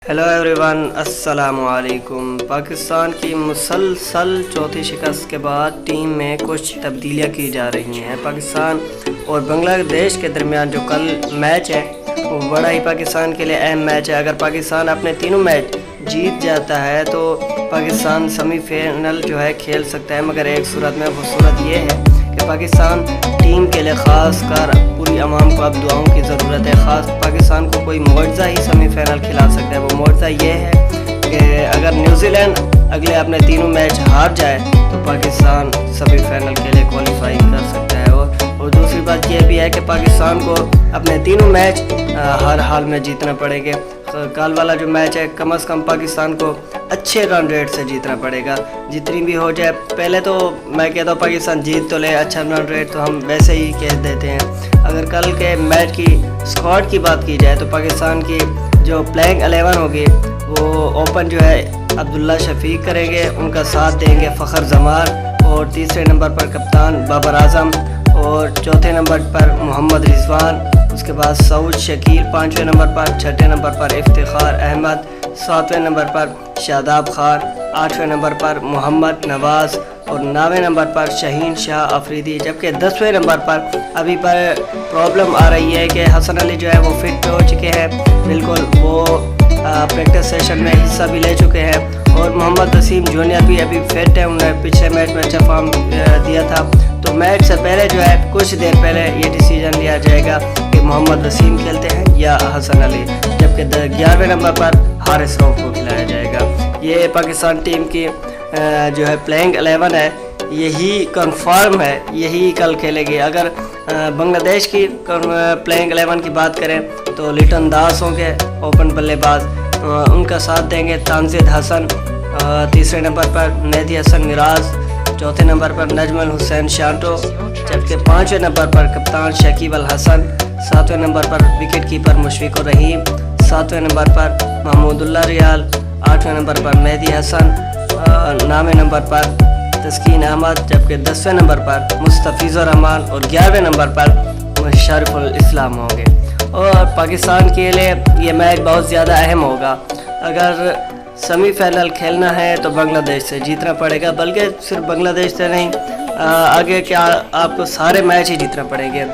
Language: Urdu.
ہیلو ایوریون، السلام علیکم۔ پاکستان کی مسلسل چوتھی شکست کے بعد ٹیم میں کچھ تبدیلیاں کی جا رہی ہیں۔ پاکستان اور بنگلہ دیش کے درمیان جو کل میچ ہے وہ بڑا ہی پاکستان کے لیے اہم میچ ہے۔ اگر پاکستان اپنے تینوں میچ جیت جاتا ہے تو پاکستان سیمی فائنل جو ہے کھیل سکتا ہے، مگر ایک صورت میں، وہ صورت یہ ہے کہ پاکستان ٹیم کے لیے خاص کر پوری عوام کو اب دعاؤں کی ضرورت ہے۔ خاص پاکستان کو کوئی معجزہ ہی سیمی فائنل کھلا سکتا ہے۔ وہ معجزہ یہ ہے کہ اگر نیوزی لینڈ اگلے اپنے تینوں میچ ہار جائے تو پاکستان سیمی فائنل کے لیے کوالیفائی کر سکتا ہے۔ اور دوسری بات یہ بھی ہے کہ پاکستان کو اپنے تینوں میچ ہر حال میں جیتنا پڑے گا۔ کل والا جو میچ ہے کم از کم پاکستان کو اچھے رن ریٹ سے جیتنا پڑے گا، جتنی بھی ہو جائے۔ پہلے تو میں کہتا ہوں پاکستان جیت تو لے، اچھا رن ریٹ تو ہم ویسے ہی کہہ دیتے ہیں۔ اگر کل کے میچ کی اسکواڈ کی بات کی جائے تو پاکستان کی جو پلینگ 11 ہوگی وہ اوپن جو ہے عبداللہ شفیق کریں گے، ان کا ساتھ دیں گے فخر زمان، اور تیسرے نمبر پر کپتان بابر اعظم، اور چوتھے نمبر پر محمد رضوان، اس کے بعد سعود شکیل پانچویں نمبر پر، چھٹے نمبر پر افتخار احمد، ساتویں نمبر پر شاداب خان، آٹھویں نمبر پر محمد نواز، اور نویں نمبر پر شہین شاہ افریدی۔ جبکہ 10ویں نمبر پر ابھی پر پرابلم آ رہی ہے کہ حسن علی جو ہے وہ فٹ ہو چکے ہیں، بالکل وہ پریکٹس سیشن میں حصہ بھی لے چکے ہیں، اور محمد وسیم جونیئر بھی ابھی فٹ ہے، انہوں نے پچھلے میچ میں اچھا فارم دیا تھا۔ تو میچ سے پہلے جو ہے کچھ دیر پہلے یہ ڈیسیجن لیا جائے گا کہ محمد وسیم کھیلتے ہیں یا حسن علی، جبکہ 11ویں نمبر پر حارث رؤف کو کھلایا جائے گا۔ یہ پاکستان ٹیم کی جو ہے پلینگ 11 ہے، یہی کنفرم ہے، یہی کل کھیلے گی۔ اگر بنگلہ دیش کی پلینگ 11 کی بات کریں تو لٹن داس ہوں گے اوپن بلے باز، ان کا ساتھ دیں گے تانزید حسن، تیسرے نمبر پر مہدی حسن میراز، چوتھے نمبر پر نجم الحسین شانٹو، جبکہ پانچویں نمبر پر کپتان شکیب الحسن، ساتویں نمبر پر وکٹ کیپر مشفق الرحیم، ساتویں نمبر پر محمود اللہ ریال، آٹھویں نمبر پر مہدی حسن، نویں نمبر پر تسکین احمد، جبکہ 10ویں نمبر پر مستفیض الرحمان، اور 11ویں نمبر پر شارف الاسلام ہوں گے۔ اور پاکستان کے لیے یہ میچ بہت زیادہ اہم ہوگا۔ اگر سیمی فائنل کھیلنا ہے تو بنگلہ دیش سے جیتنا پڑے گا، بلکہ صرف بنگلہ دیش سے نہیں، آگے کیا آپ کو سارے میچ ہی جیتنا پڑیں گے۔